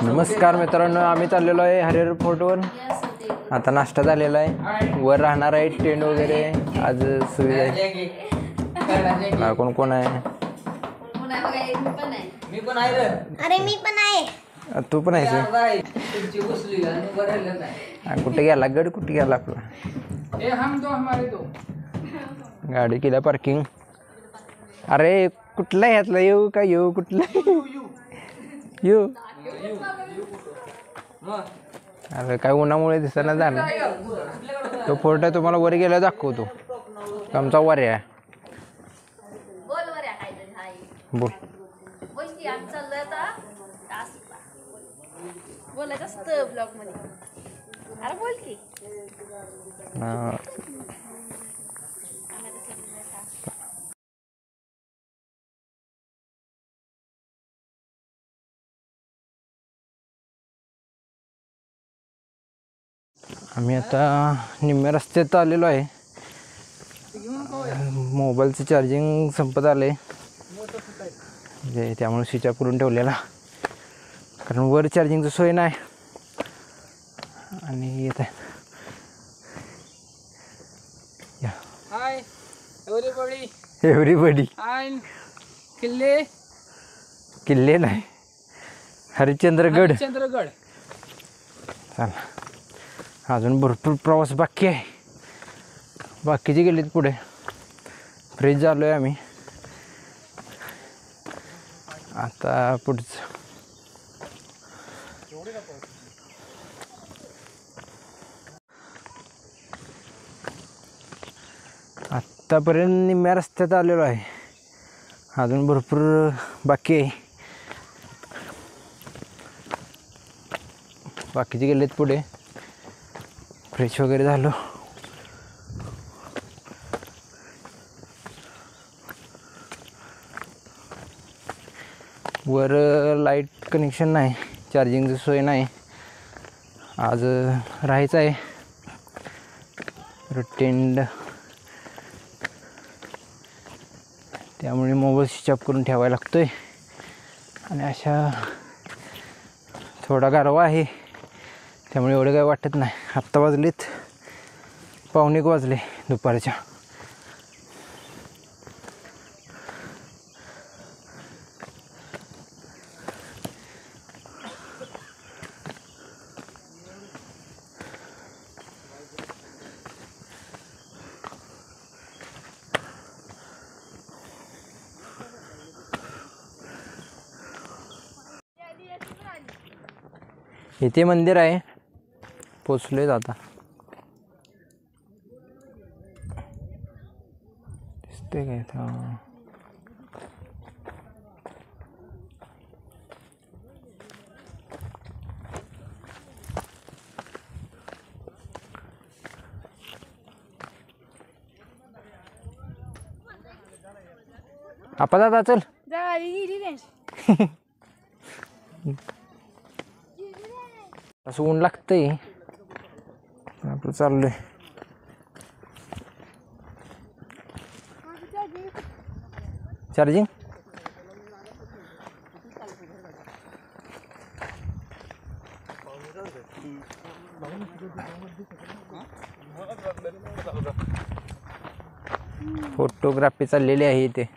नमस्कार मित्रांनो, आम्ही चाललेलो आहे हरिहर फोर्टवर. आता नाश्ता झालेला आहे. वर राहणार आहे टेंट वगैरे. आज सुविधा आहे. कोण कोण आहे? अरे मी पण आहे. तू पण आहेस? कुठे गेला गड? कुठे गेला आपला? गाडी केल्या पार्किंग. अरे कुठला ह्यातला येऊ का येऊ? कुठला येऊ? अरे काय उन्हामुळे दिसना झालं. तो फोर्ट आहे, तुम्हाला वर गेला दाखवतो. आमचा वर आहे. बोल. बोलायचं असतं ब्लॉग मध्ये. अरे बोल की. आम्ही आता निम्म्या रस्त्यात आलेलो आहे. मोबाईलचं चार्जिंग संपत आले, त्यामुळे स्विच ऑफ करून ठेवलेला, कारण वर चार्जिंगची सोय नाही. आणि येत आहे. हाय एव्हरीबॉडी. एव्हरीबॉडी. किल्ले किल्ले नाही, हरिश्चंद्रगड. चंद्रगड. चला, अजून भरपूर प्रवास बाकी आहे. बाकीचे गेलेत पुढे. फ्रेश झालो आहे आम्ही. आता पुढचं आत्तापर्यंत निम्म्या रस्त्यात आलेलो आहे. अजून भरपूर बाकी आहे. बाकीचे गेलेत पुढे. फ्रेश वगैरे झालो. वर लाईट कनेक्शन नाही, चार्जिंगची सोय नाही. आज राहायचं आहे. टेंट, त्यामुळे मोबाईल स्विच ऑफ करून ठेवायला लागतोय. आणि अशा थोडा गारवा आहे, त्यामुळे एवढं काय वाटत नाही. आत्ता वाजलेत 1:15 वाजले दुपारच्या. इथे मंदिर आहे. पोचलोय आता. दिसते काय? आपा दादा चल. असं ऊन लागतंय. आपलं चाललंय. चार्जिंग फोटोग्राफी चाललेली आहे इथे.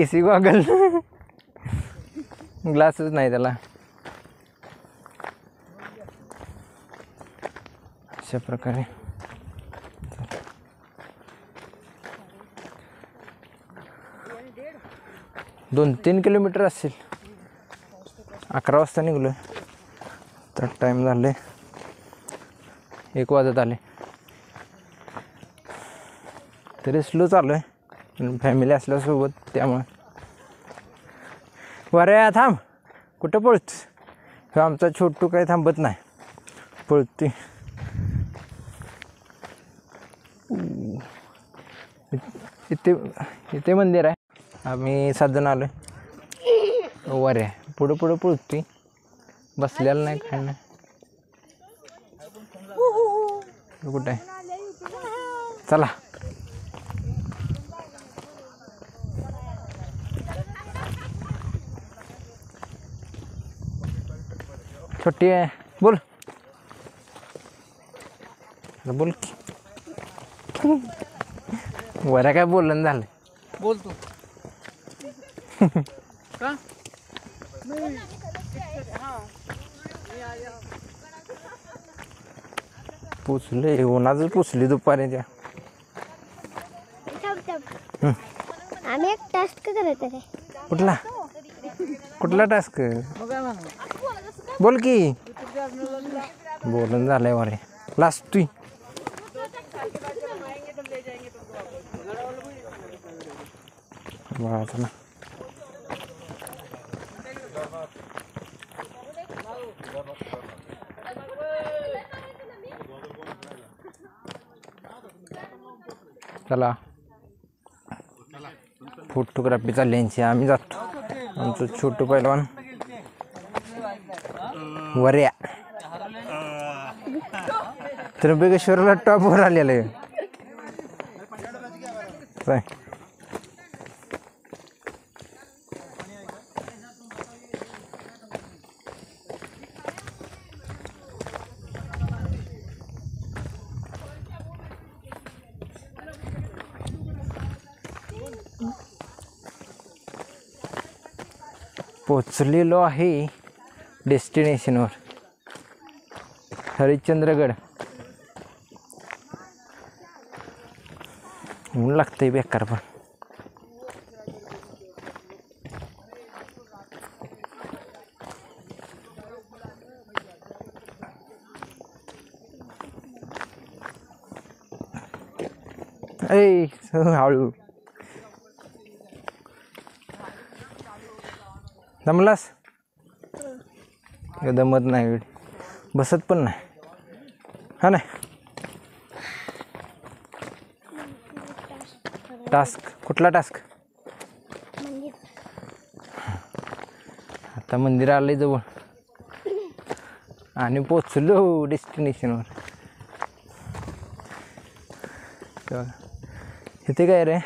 एसी गॉगल, ग्लासच नाही त्याला. अशा प्रकारे 2-3 किलोमीटर असेल. 11 वाजता निघलो. तर टाईम झाले 1 वाजत आले. तरी स्लो चालू आहे, फॅमिली असल्यासोबत, त्यामुळे. बरं थांब, कुठं पळत? आमचा छोटू काही थांबत नाही, पळते. इथे मंदिर आहे. आम्ही 7 जण आलो. वर आहे, पुढं पुढं पळतोय. बसलेलं नाही, काय नाही. कुठं आहे? चला. छोटी आहे बोल बोल की वऱ्या काय बोलणं झालं बोल तू का पुसले उन्हाच पुसली दुपारी त्या आम्ही एक टास्क करत आहे कुठला कुठला टास्क मग काय म्हणा बोल की बोलून झालंय वरे लास्ट तू बघायचं ना चला फोटोग्राफी चालली यांची आम्ही जातो आमचं छोटू पहिलवान वऱ्या त्र्यंबकेश्वरला टॉपवर आलेलं आहे काय पोचलेलो आहे डेस्टिनेशनवर हरिश्चंद्रगड ऊन लागतंय बेकार पण ऐ हळू जमलास दमत नाही बसत पण नाही हा नाही टास्क कुठला टास्क आता मंदिर आलंय जवळ आणि पोचलो डेस्टिनेशनवर इथे काय रे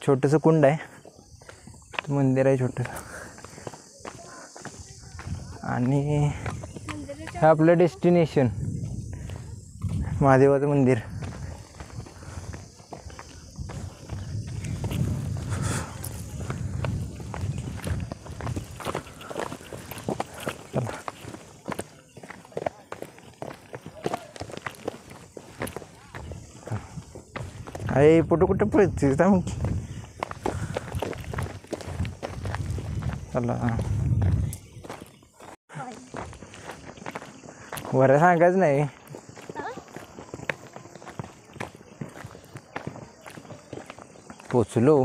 छोटंसं कुंड आहे मंदिर आहे छोटंसं आणि हे आपलं डेस्टिनेशन महादेवाचं मंदिर अरे फोटो कुठं पळते मग चला वऱ्या सांगायचं नाही पोचलो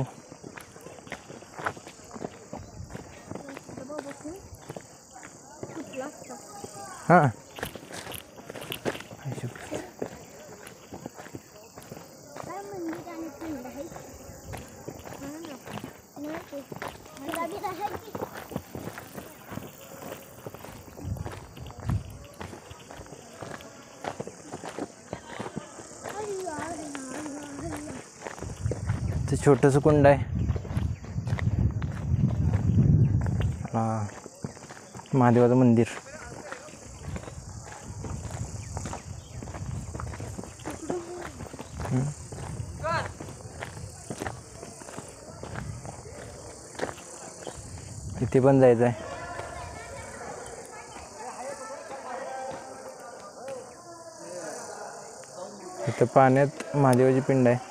हां ते छोटंसं कुंड आहे महादेवाचं मंदिर इथे पण जायचं आहे इथं पाण्यात महादेवाची पिंड आहे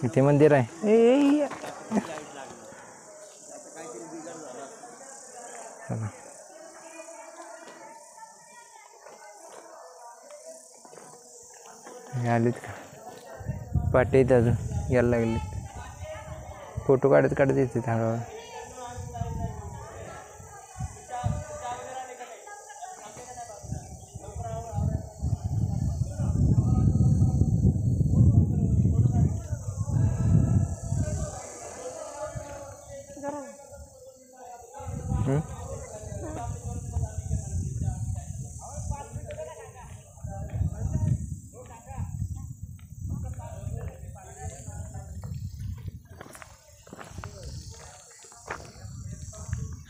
इथे मंदिर आहे चला हे आलीत का पाटे आहेत अजून यायला लागले फोटो काढत काढत येते हळूहळू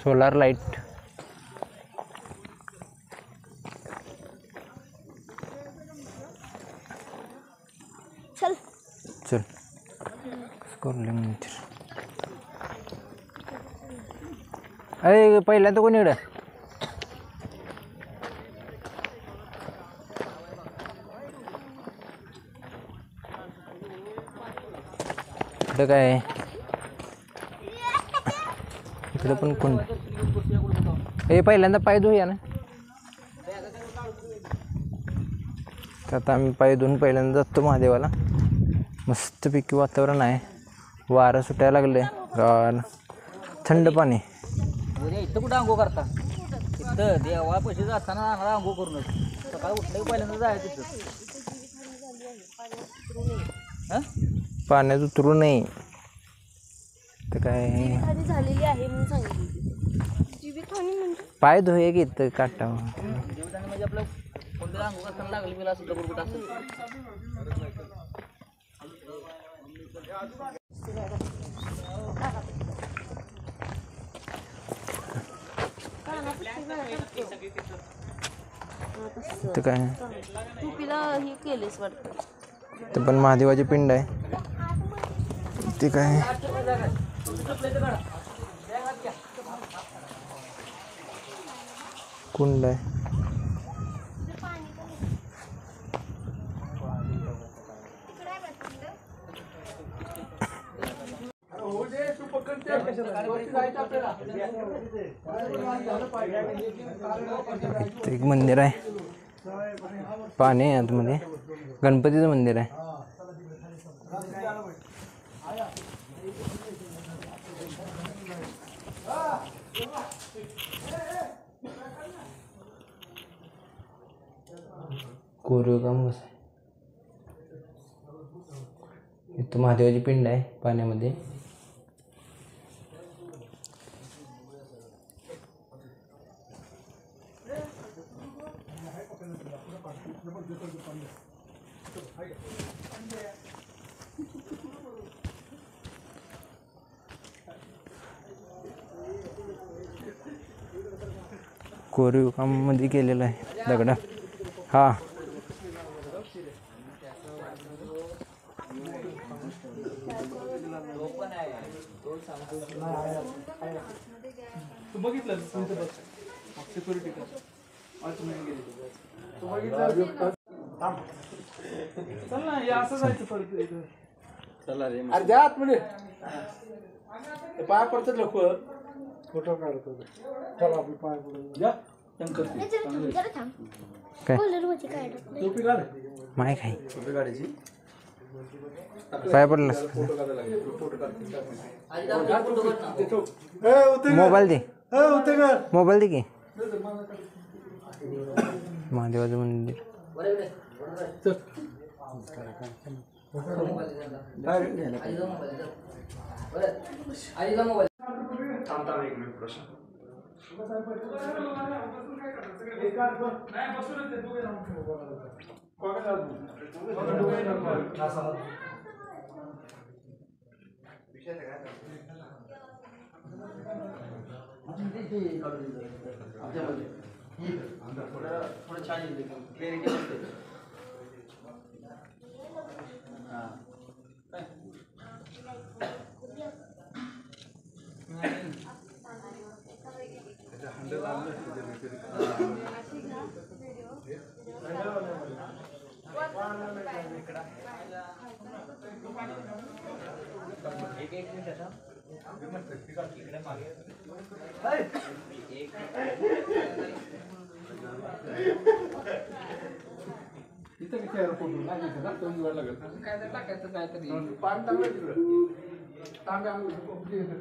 सोलार लाईट. चल चल स्कॉर्लिंग. अरे पहिल्यांदा कोण इकडं? इकडं काय आहे? इकडं पण कोण? हे पहिल्यांदा पाय धुया ना. तर आता आम्ही पाय धुवून पहिल्यांदा जातो महादेवाला. मस्तपैकी वातावरण आहे, वारं सुटायला लागले, गार थंड पाणी. इथं कुठं आंघोळ करता? इथं देवापाशी जाताना आम्हाला आंघोळ करूनच सकाळी उठलं की पहिल्यांदा जायचं तिथं. पाण्यात उतरू नये. तर काय जीवितहानी झालेली आहे म्हणून सांगितलं. जीवितहानी म्हणजे पाय धुये की इथं काटावं. देवताने म्हणजे आपलं कोणतरी आंघोळ करताना लागली मला असं दगड कुठं असेल. तर काय तू तिला हे केलेस वाटतं. ते पण महादेवाची पिंड आहे. ते काय कुंड आहे. इथं एक मंदिर आहे, पाणी आहे आतमध्ये. गणपतीचं मंदिर आहे. कोरेगाव कसं आहे. इथं महादेवाची पिंड आहे पाण्यामध्ये. कोरीव काम मध्ये केलेलं आहे दगडा. हा बघितलं सिक्युरिटी चल ना, हे असं जायचं परत. चला रे अरे द्या आतमध्ये पाय पडतात लोक. फोटो काढतो. चला आपले पाय पडून द्या. काय टोपी काढ. माईक आहे. टोपी काढायची. पाय पडलास मोबाईल दे. मोबाईल दे की. महादेवाचं मंदिर. इथं किती फोटो लागेल काय तर टाकायचं काहीतरी. पान टाकलं तिकडं. तांब्या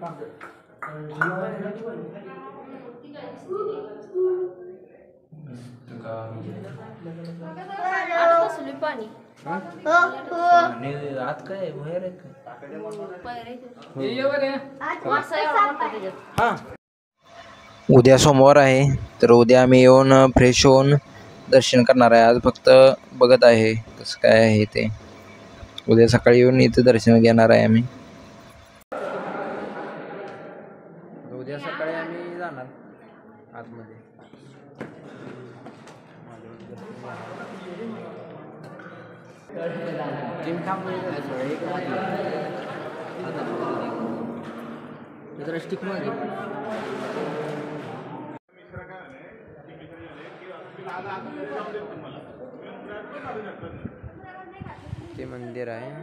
तांब्या पाणी आत काय बाहेर आहे हा. उद्या सोमवार आहे, तर उद्या आम्ही येऊन फ्रेश होऊन दर्शन करणार आहे. आज फक्त बघत आहे कसं काय आहे ते. उद्या सकाळी येऊन इथं दर्शन घेणार आहे आम्ही. उद्या सकाळी आम्ही जाणार आतमध्ये. जिम थांबवली जरा स्टिक मागे. ते मंदिर आहे.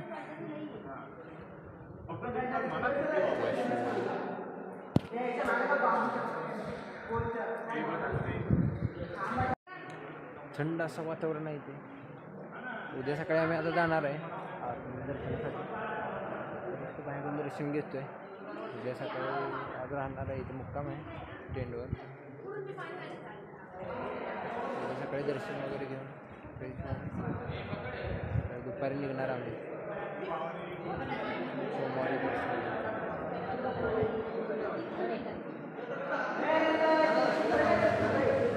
थंड असं वातावरण आहे ते. उद्या सकाळी आम्ही आता जाणार आहे दर्शनासाठी. बाहेरून दर्शन घेतोय. उद्या सकाळी आज राहणार आहे इथे मुक्काम आहे टेंटवर. उद्या सकाळी दर्शन वगैरे घेऊन दुपारी निघणार आम्ही. सोमवारी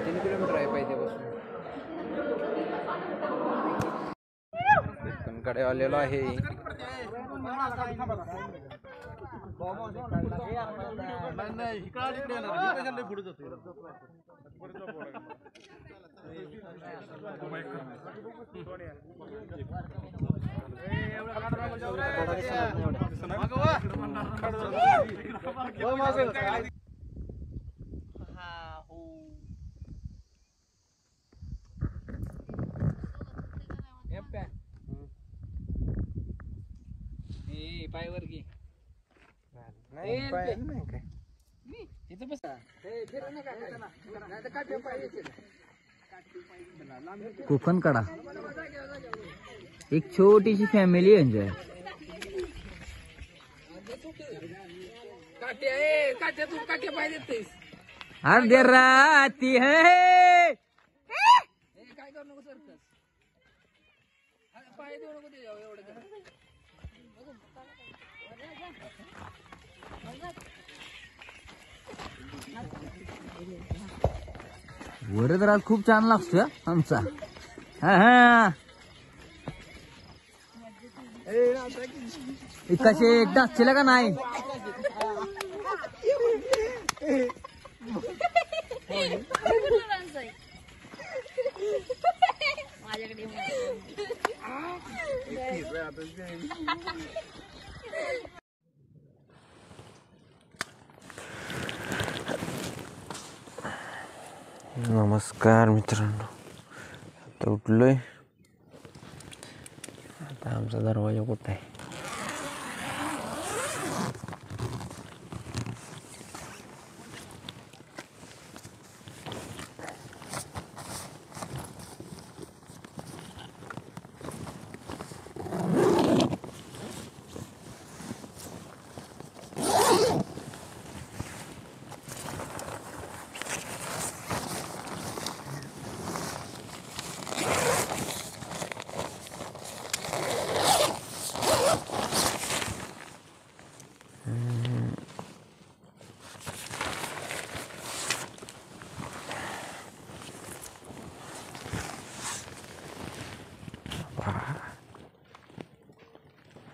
3 किलोमीटर आहे पाहिजे बसून. कडे आलेलो आहे. पायवर घे. नाही पाय नाही काय. इथं बस. कोकण कडा एक छोटीशी फॅमिली एन्जॉय. अर्ध्या राती है. काय करू नको सरकस. पाय देऊ नको ते एवढं. वर आज खूप छान लागतोय आमचा. हा कसे डाचले का नाही. नमस्कार मित्रांनो. आता उठलोय. आता आमचा दरवाजा कुठं आहे.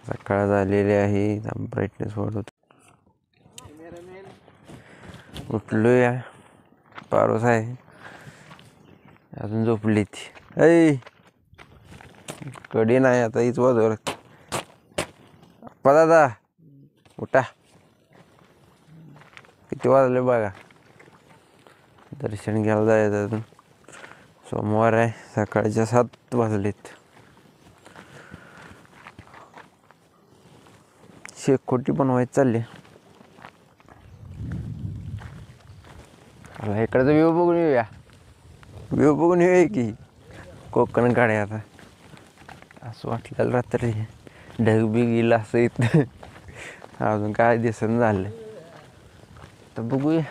सकाळ झालेली आहे. ब्राईटनेस वाढवतो. उठलोय. पारोस आहे अजून झोपली ती. ऐ कडी नाही आता हीच वाजवर. दादा उठा. किती वाजले बघा. दर्शन घ्यायला जायचं अजून. सोमवार आहे. सकाळच्या 7 वाजलेत. शेकोटी बनवायची चालली. इकडचा व्ह्यू बघून येऊया. व्ह्यू बघून येऊया की कोकण काढे. आता असं वाटलेलं रात्री ढग बी गेलं असं इथं. अजून काय दिसन झालं तर बघूया.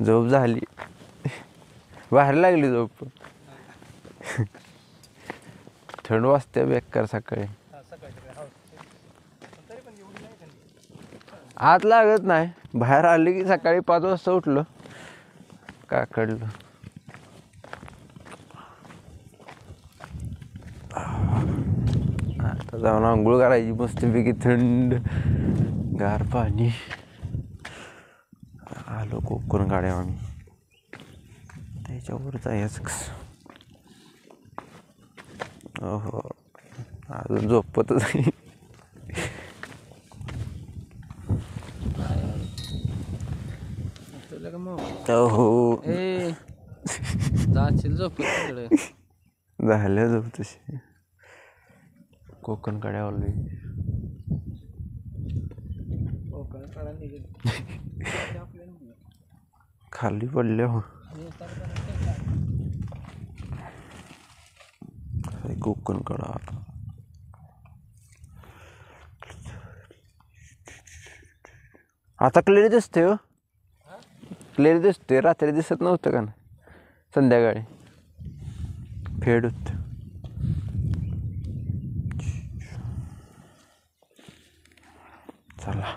झोप झाली. बाहेर लागली झोप. थंड वाजते बेकार सकाळी. आत लागत नाही. बाहेर आले की सकाळी 5 वाजता उठलो का कळलं. आता जाऊन आंघोळ करायची मस्तपैकी थंड गार पाणी. आलो कोकण गाड्या आम्ही त्याच्यावर जायचं कसं. हो अजून झोपतच आहे. हो जाशील झोप तिकडे. झालं झोप तशी. कोकण काड्या ऑलरेडी खाली पडले हो. कोकण कडा आता क्लिअर दिसते हो. क्लिअर दिसते. रात्री दिसत नव्हतं का ना संध्याकाळी फेड होत. चला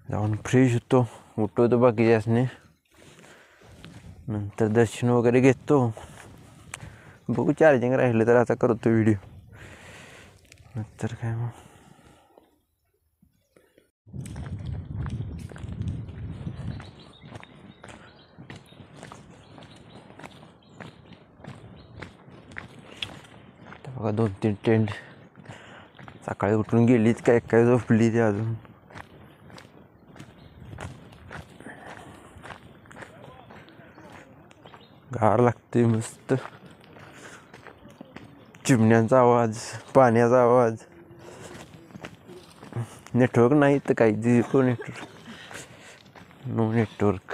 जाऊन फ्रेश होतो. उठवतो बाकीच्यासने. नंतर दर्शन वगैरे घेतो. बघू चार्जिंग राहिलं तर आता करतो व्हिडिओ. नंतर काय मग बघा 2-3 टेंट सकाळी उठून गेलीच काय काय झोपली ती अजून. गार लागते मस्त. चिमण्यांचा आवाज पाण्याचा आवाज. नेटवर्क नाही तर काही zero network. No network.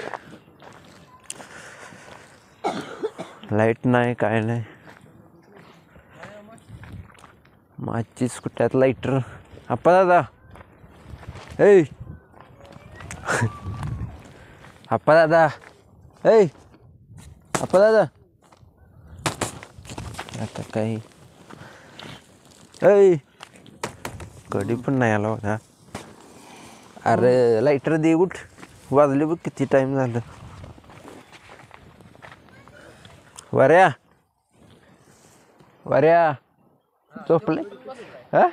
Light नाही काय नाही. माचीस कुठ्यात लाईटर. आप्पा दादा ए आप्पा दादा ए आप्पा दादा आता काही ऐ कधी पण नाही आला होता. अरे लाईटर दे उठ. वाजले बघ किती टाइम झालं. वाऱ्या वाऱ्या झोपले हा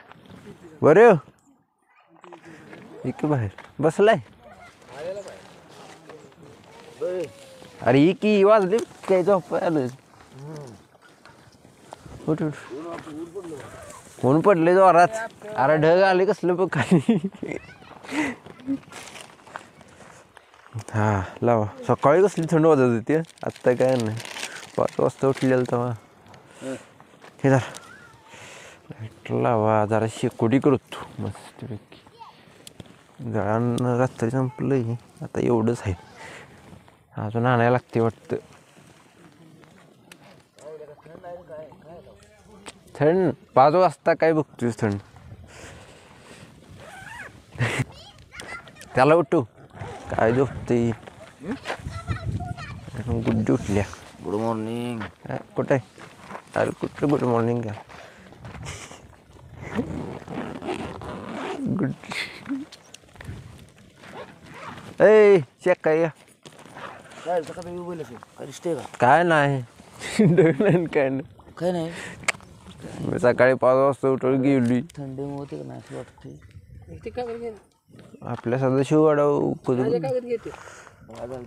बरे हो. इकडे बाहेर बसलाय. अरे ही की वाजले काय झोप आलं. उठ उठ. ऊन पडले जोरात. अरे ढग आले कसलं बघ खाली. हा लावा. सकाळी कसली थंड वाजत होती. आत्ता काय नाही. 5 वाजता उठलेलं तेव्हा. हे जरा लाईट लावा. जरा शेकोटी करतो मस्तपैकी. जळण रात्री संपलं. आता एवढंच आहे. अजून आणायला लागते वाटतं. थंड 5 वाजता काय बघतोस थंड. त्याला उठू काय झोपते. गुड्डी उठल्या. Good morning. कुठे अरे कुठं गुड मॉर्निंग का. गुड ए चेक काय काय नाही. काय नाही काय नाही. मी सकाळी 5 वाजता उठून गेली. थंडी होते का नाही असं वाटते. आपल्या सध्या शिववाडा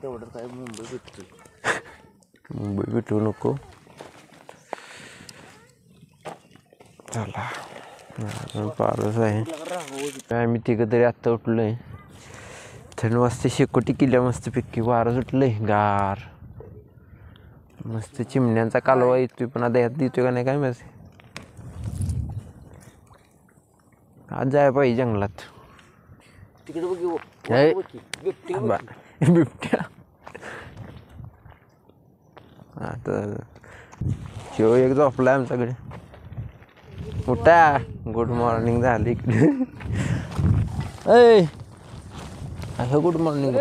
तेवढं काय मुंबई भेटतो. मुंबई भेटू नको. चला अजून पारच आहे. आम्ही तिघं तरी आत्ता उठलोय. थंड वाजता शेकोटी केल्या मस्तपैकी. वारं सुटलंय गार. मस्त चिमण्यांचा कालवा येतोय. पण आता यात येतोय का नाही काय माहिती. आज जाय पाहिजे जंगलात. बिबट्या आता शिव एक झोपलाय आमच्याकडे. उठा. गुड मॉर्निंग झाली इकडे. ऐ गुड मॉर्निंग.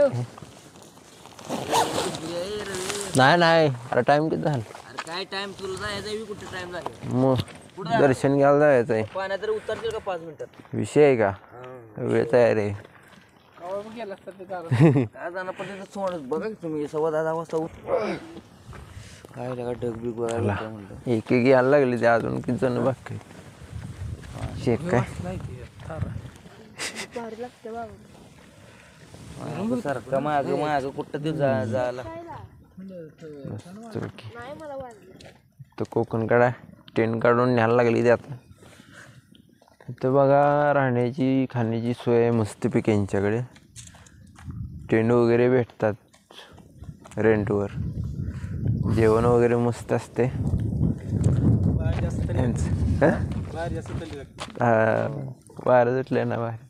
नाही नाही अरे टाइम किती झाला. काय टाइम तुला जायचं कुठे टाइम झाला. मग दर्शन घ्यायला जायचं आहे. पाण्यात तर उतरतील का 5 मिनिटात. विषय आहे का वेळ तयार आहे. काय जाणं पण तिथं सोडत बघा की तुम्ही 10:15 वाजता काय ढग बिग बघायला म्हणलं. एक यायला लागली ते अजून किती जण बाकी. चेक काय भारी लागते बाबा सारखं माग माग कुठं ते जायला मस्तपैकी. नाही मला वाजलं तर कोकण काढा टेंट काढून न्यायला लागली त्यात. तर बघा राहण्याची खाण्याची सोय मस्तपैकी यांच्याकडे. टेंट वगैरे भेटतात रेंटवर. जेवण वगैरे मस्त असते. वारं सुटले ना बाहेर.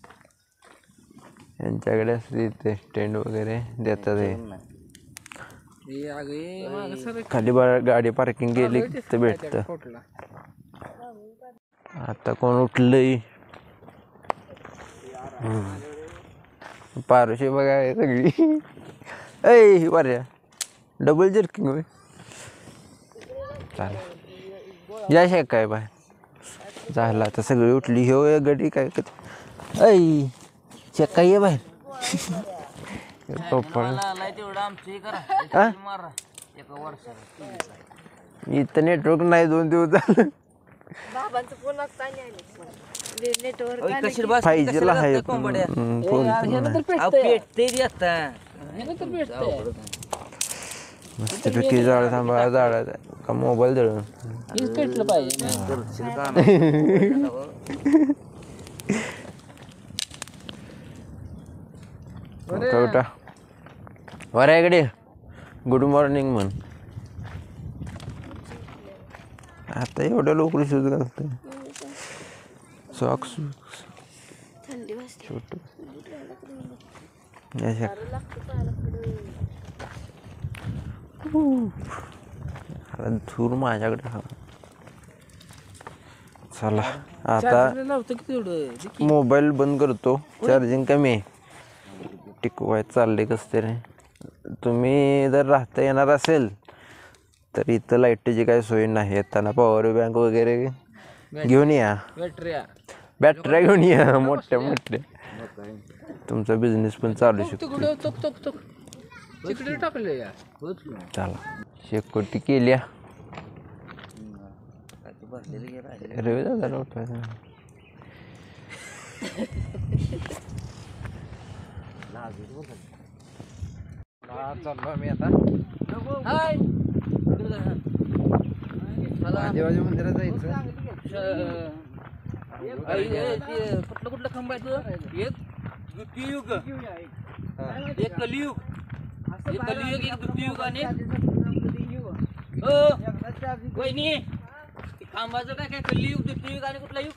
यांच्याकडे असते ते टेंट वगैरे देतात. हे खाली गाडी पार्किंग केली तर भेटतं. आता कोण उठलंय पारुशी बघा सगळी. ऐ बऱ्या डबल जर्किंग होय चालेल या शेक काय बाहेर झाला आता सगळी उठली. हो गडी काय ऐ शेक काय ये बाहेर इथं नेटवर्क नाही 2 दिवस झालं. बाबांचं फोन असता नेटवर्क 5G ला आहे मस्तपैकी जाळ थांबा जाळा का मोबाईल जळून पेटलं पाहिजे उठा बरं इकडे गुड मॉर्निंग म्हण. आता एवढ्या लवकर शूज घालतोय सॉक्स थंडी वाजते छोट धूर माझ्याकडे. चला आता मोबाईल बंद करतो. चार्जिंग कमी आहे. टिकवायचं चाललंय कसं तरी. तुम्ही जर राहता येणार असेल तर इथं लाईटची काही सोय नाही. येताना पॉवर बँक वगैरे घेऊन या. बॅटऱ्या घेऊन या मोठ्या मोठ्या. तुमचा बिझनेस पण चालू शकतो. चला शेकोटी केल्या. रवी दादा उठवायचं चाललो आम्ही आता महादेवाच्या मंदिरात जायचं. कुठलं कुठलं खंब आहे तुझं? एक द्वितीयुग एक कलियुग एक कलियुग एक द्वितीयुग आणि वहिनी खांबाचं काय काय कलियुग द्वितीयुग आणि कुठला युग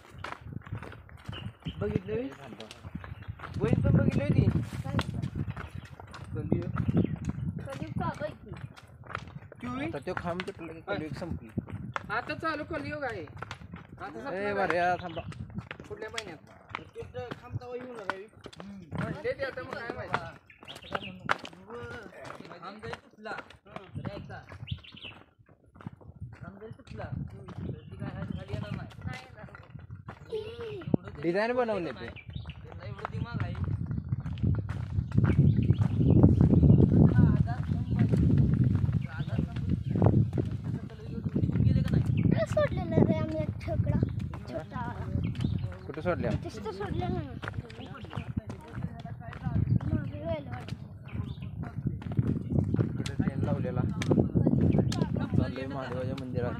बघितलं वहिनी पण बघितलं होती कलियुग आता तो खांब तुटला की कलियुग संपली. आता चालू कलियुग आहे. ए बऱ्या थांबा पुढल्या महिन्यात थांबता येऊन म्हणले ते आता मग काय माहिती. खांब जरी तुटला तरी ऐका खांब जरी तुटला ती काय खाली येणार नाही. डिझाईन बनवले ते. त्यांना एवढं दिमाग आहे. सोडलेलं रे आम्ही एक ठेकडा छोटा कुठं सोडल्या तिथं सोडलेलं ना ट्रेन लावलेला. चाललंय महादेवाच्या मंदिरात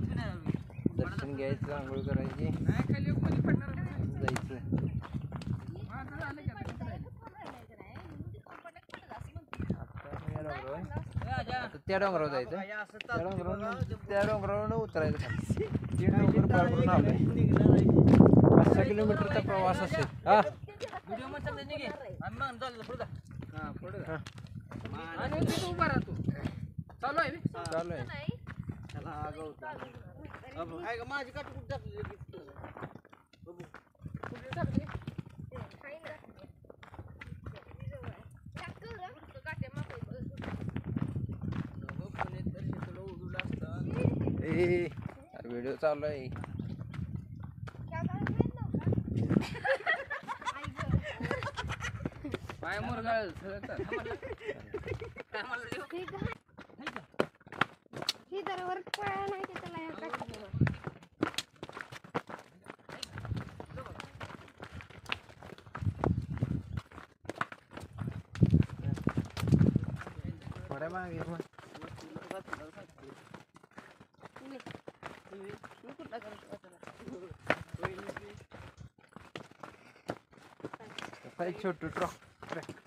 दर्शन घ्यायचं आंघोळ करायची जायचं. आता त्या डोंगरावर जायचं. त्या डोंगरावर उतरायचं खाली. 3 डोंगर पार करून आलोय. 5-6 किलोमीटरचा प्रवास असेल. हा व्हिडिओ मध्ये चालले निघे आम्ही मान चाललो पुढे जा. हा पुढे जा आणि तिथं उभा राहतो. चालू आहे चालू आहे. माझी काठी कुठे टाकली कुठे टाकली. व्हिडिओ चालू आहे. पाय मुरगाळ ही जरा वर पळा नाही त्याला कॅमेरा मागे मग कुठला करतो छोटू ट्रॅक्टर